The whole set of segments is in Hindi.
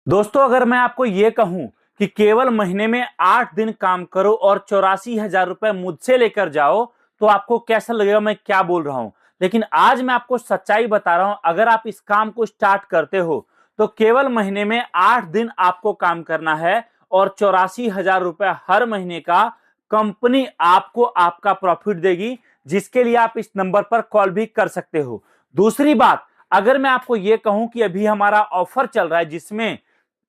दोस्तों, अगर मैं आपको ये कहूं कि केवल महीने में 8 दिन काम करो और 84,000 रुपए मुझसे लेकर जाओ, तो आपको कैसा लगेगा मैं क्या बोल रहा हूं। लेकिन आज मैं आपको सच्चाई बता रहा हूं, अगर आप इस काम को स्टार्ट करते हो तो केवल महीने में 8 दिन आपको काम करना है और 84,000 रुपए हर महीने का कंपनी आपको आपका प्रॉफिट देगी, जिसके लिए आप इस नंबर पर कॉल भी कर सकते हो। दूसरी बात, अगर मैं आपको यह कहूं कि अभी हमारा ऑफर चल रहा है जिसमें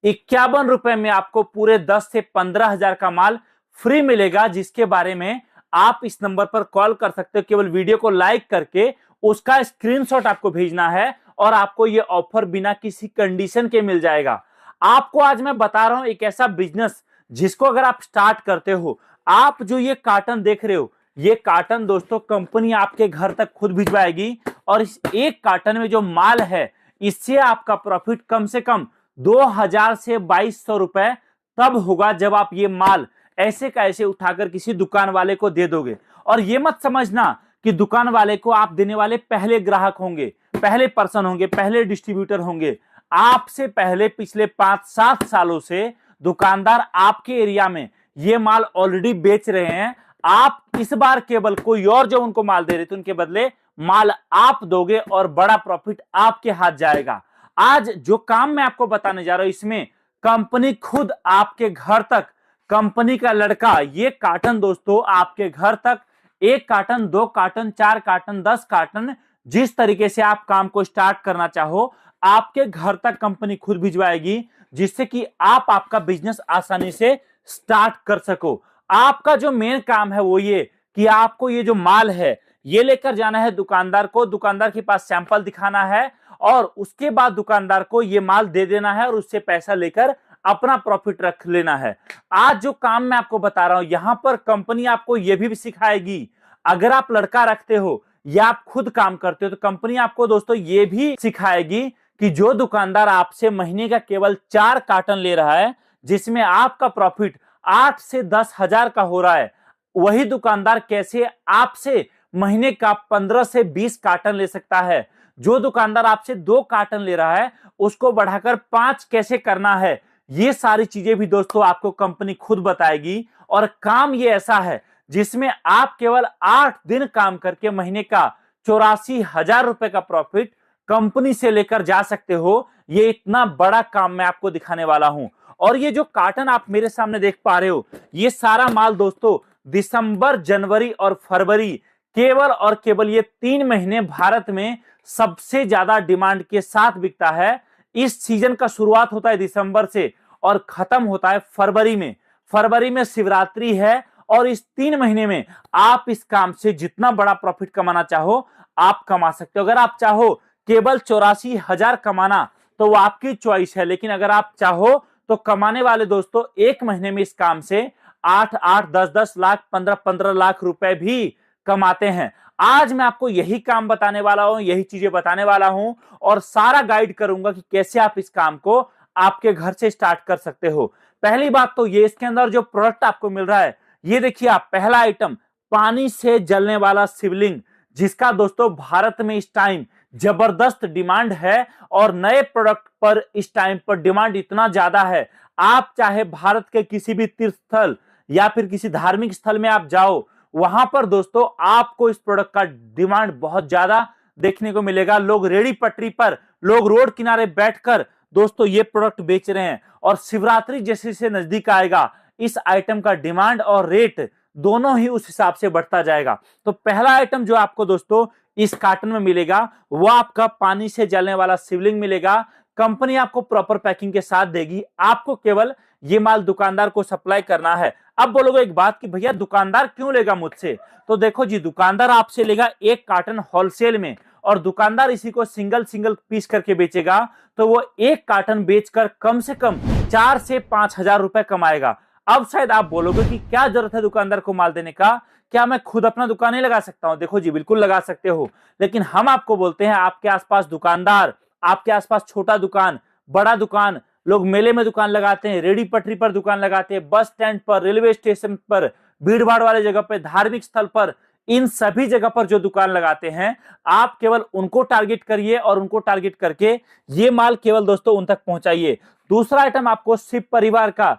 51 रुपए में आपको पूरे 10 से 15,000 का माल फ्री मिलेगा, जिसके बारे में आप इस नंबर पर कॉल कर सकते हो। केवल वीडियो को लाइक करके उसका स्क्रीनशॉट आपको भेजना है और आपको यह ऑफर बिना किसी कंडीशन के मिल जाएगा। आपको आज मैं बता रहा हूं एक ऐसा बिजनेस जिसको अगर आप स्टार्ट करते हो, आप जो ये कार्टन देख रहे हो, ये कार्टन दोस्तों कंपनी आपके घर तक खुद भिजवाएगी और इस एक कार्टन में जो माल है इससे आपका प्रॉफिट कम से कम 2,000 से 2,200 रुपए तब होगा जब आप ये माल ऐसे का ऐसे उठाकर किसी दुकान वाले को दे दोगे। और ये मत समझना कि दुकान वाले को आप देने वाले पहले ग्राहक होंगे, पहले पर्सन होंगे, पहले डिस्ट्रीब्यूटर होंगे। आपसे पहले पिछले 5-7 सालों से दुकानदार आपके एरिया में ये माल ऑलरेडी बेच रहे हैं। आप इस बार केवल कोई और जो उनको माल दे रहे थे उनके बदले माल आप दोगे और बड़ा प्रॉफिट आपके हाथ जाएगा। आज जो काम मैं आपको बताने जा रहा हूं, इसमें कंपनी खुद आपके घर तक, कंपनी का लड़का ये कार्टन दोस्तों आपके घर तक 1 कार्टन, 2 कार्टन, 4 कार्टन, 10 कार्टन, जिस तरीके से आप काम को स्टार्ट करना चाहो आपके घर तक कंपनी खुद भिजवाएगी, जिससे कि आप आपका बिजनेस आसानी से स्टार्ट कर सको। आपका जो मेन काम है वो ये कि आपको ये जो माल है ये लेकर जाना है दुकानदार को, दुकानदार के पास सैंपल दिखाना है और उसके बाद दुकानदार को ये माल दे देना है और उससे पैसा लेकर अपना प्रॉफिट रख लेना है। आज जो काम मैं आपको बता रहा हूं, यहां पर कंपनी आपको यह भी सिखाएगी, अगर आप लड़का रखते हो या आप खुद काम करते हो तो कंपनी आपको दोस्तों ये भी सिखाएगी कि जो दुकानदार आपसे महीने का केवल 4 कार्टन ले रहा है, जिसमें आपका प्रॉफिट 8 से 10,000 का हो रहा है, वही दुकानदार कैसे आपसे महीने का 15 से 20 कार्टन ले सकता है। जो दुकानदार आपसे 2 कार्टन ले रहा है उसको बढ़ाकर 5 कैसे करना है, ये सारी चीजें भी दोस्तों आपको कंपनी खुद बताएगी। और काम ये ऐसा है जिसमें आप केवल 8 दिन काम करके महीने का 84,000 रुपए का प्रॉफिट कंपनी से लेकर जा सकते हो। ये इतना बड़ा काम मैं आपको दिखाने वाला हूं। और ये जो कार्टन आप मेरे सामने देख पा रहे हो, ये सारा माल दोस्तों दिसंबर, जनवरी और फरवरी, केवल और केवल ये 3 महीने भारत में सबसे ज्यादा डिमांड के साथ बिकता है। इस सीजन का शुरुआत होता है दिसंबर से और खत्म होता है फरवरी में। फरवरी में शिवरात्रि है और इस 3 महीने में आप इस काम से जितना बड़ा प्रॉफिट कमाना चाहो आप कमा सकते हो। अगर आप चाहो केवल 84,000 कमाना तो वो आपकी चॉइस है, लेकिन अगर आप चाहो तो कमाने वाले दोस्तों एक महीने में इस काम से 8-8, 10-10 लाख, 15-15 लाख रुपए भी कमाते हैं। आज मैं आपको यही काम बताने वाला हूं, यही चीजें बताने वाला हूं और सारा गाइड करूंगा कि कैसे आप इस काम को आपके घर से स्टार्ट कर सकते हो। पहली बात तो ये, इसके अंदर जो प्रोडक्ट आपको मिल रहा है ये देखिए आप, पहला आइटम पानी से जलने वाला शिवलिंग, जिसका दोस्तों भारत में इस टाइम जबरदस्त डिमांड है और नए प्रोडक्ट पर इस टाइम पर डिमांड इतना ज्यादा है, आप चाहे भारत के किसी भी तीर्थ स्थल या फिर किसी धार्मिक स्थल में आप जाओ, वहां पर दोस्तों आपको इस प्रोडक्ट का डिमांड बहुत ज्यादा देखने को मिलेगा। लोग रेड़ी पटरी पर, लोग रोड किनारे बैठकर दोस्तों ये प्रोडक्ट बेच रहे हैं और शिवरात्रि जैसे से नजदीक आएगा इस आइटम का डिमांड और रेट दोनों ही उस हिसाब से बढ़ता जाएगा। तो पहला आइटम जो आपको दोस्तों इस कार्टन में मिलेगा वो आपका पानी से जलने वाला शिवलिंग मिलेगा। कंपनी आपको प्रॉपर पैकिंग के साथ देगी, आपको केवल ये माल दुकानदार को सप्लाई करना है। अब बोलोगे एक बात कि भैया दुकानदार क्यों लेगा मुझसे, तो देखो जी, दुकानदार आपसे लेगा 1 कार्टन होलसेल में और दुकानदार इसी को सिंगल सिंगल पीस करके बेचेगा, तो वो 1 कार्टन बेचकर कम से कम 4 से 5,000 रुपए कमाएगा। अब शायद आप बोलोगे कि क्या जरूरत है दुकानदार को माल देने का, क्या मैं खुद अपना दुकान नहीं लगा सकता हूं? देखो जी, बिल्कुल लगा सकते हो, लेकिन हम आपको बोलते हैं आपके आसपास दुकानदार, आपके आसपास छोटा दुकान, बड़ा दुकान, लोग मेले में दुकान लगाते हैं, रेडी पटरी पर दुकान लगाते हैं, बस स्टैंड पर, रेलवे स्टेशन पर, भीड़ भाड़ वाले जगह पर, धार्मिक स्थल पर, इन सभी जगह पर जो दुकान लगाते हैं, आप केवल उनको टारगेट करिए और उनको टारगेट करके ये माल केवल दोस्तों उन तक पहुंचाइए। दूसरा आइटम आपको शिव परिवार का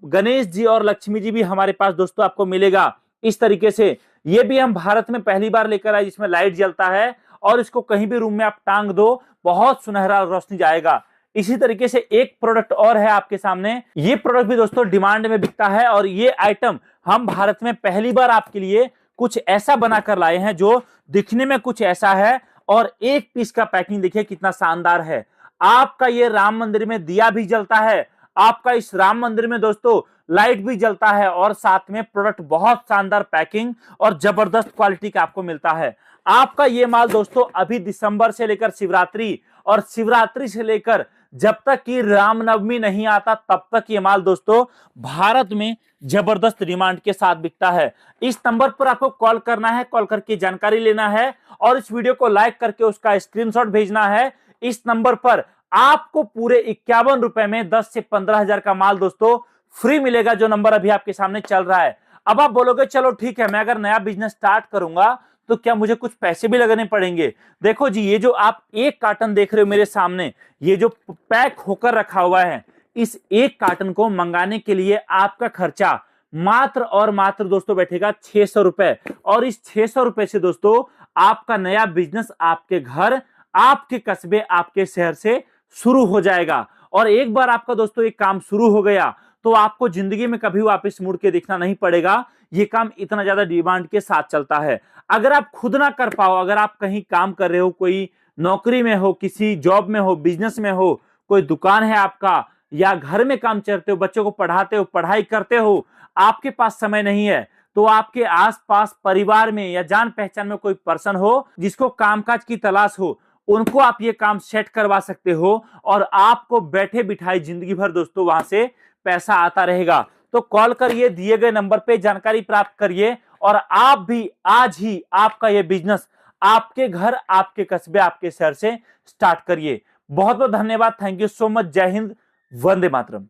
गणेश जी और लक्ष्मी जी भी हमारे पास दोस्तों आपको मिलेगा इस तरीके से। ये भी हम भारत में पहली बार लेकर आए, जिसमें लाइट जलता है और इसको कहीं भी रूम में आप टांग दो, बहुत सुनहरा रोशनी जाएगा। इसी तरीके से एक प्रोडक्ट और है आपके सामने, ये प्रोडक्ट भी दोस्तों डिमांड में बिकता है और ये आइटम हम भारत में पहली बार आपके लिए कुछ ऐसा बनाकर लाए हैं जो दिखने में कुछ ऐसा है और एक पीस का पैकिंग देखिए कितना शानदार है। आपका ये राम मंदिर में दिया भी जलता है, आपका इस राम मंदिर में दोस्तों लाइट भी जलता है और साथ में प्रोडक्ट बहुत शानदार पैकिंग और जबरदस्त क्वालिटी का आपको मिलता है। आपका ये माल दोस्तों अभी दिसंबर से लेकर शिवरात्रि और शिवरात्रि से लेकर जब तक कि रामनवमी नहीं आता तब तक ये माल दोस्तों भारत में जबरदस्त डिमांड के साथ बिकता है। इस नंबर पर आपको कॉल करना है, कॉल करके जानकारी लेना है और इस वीडियो को लाइक करके उसका स्क्रीनशॉट भेजना है। इस नंबर पर आपको पूरे 51 रुपए में 10 से 15 हजार का माल दोस्तों फ्री मिलेगा, जो नंबर अभी आपके सामने चल रहा है। अब आप बोलोगे चलो ठीक है, मैं अगर नया बिजनेस स्टार्ट करूंगा तो क्या मुझे कुछ पैसे भी लगाने पड़ेंगे? देखो जी, ये जो आप एक कार्टन देख रहे हो मेरे सामने, ये जो पैक होकर रखा हुआ है, इस एक कार्टन को मंगाने के लिए आपका खर्चा मात्र और मात्र दोस्तों बैठेगा 600 रुपए। और इस 600 रुपए से दोस्तों आपका नया बिजनेस आपके घर, आपके कस्बे, आपके शहर से शुरू हो जाएगा। और एक बार आपका दोस्तों एक काम शुरू हो गया तो आपको जिंदगी में कभी वापस मुड़ के देखना नहीं पड़ेगा। ये काम इतना ज्यादा डिमांड के साथ चलता है। अगर आप खुद ना कर पाओ, अगर आप कहीं काम कर रहे हो, कोई नौकरी में हो, किसी जॉब में हो, बिजनेस में हो, कोई दुकान है आपका, या घर में काम करते हो, बच्चों को पढ़ाते हो, पढ़ाई करते हो, आपके पास समय नहीं है, तो आपके आसपास परिवार में या जान पहचान में कोई पर्सन हो जिसको कामकाज की तलाश हो, उनको आप ये काम सेट करवा सकते हो और आपको बैठे बिठाए जिंदगी भर दोस्तों वहां से पैसा आता रहेगा। तो कॉल करिए, दिए गए नंबर पे जानकारी प्राप्त करिए और आप भी आज ही आपका ये बिजनेस आपके घर, आपके कस्बे, आपके शहर से स्टार्ट करिए। बहुत बहुत धन्यवाद। Thank you so much. जय हिंद, वंदे मातरम।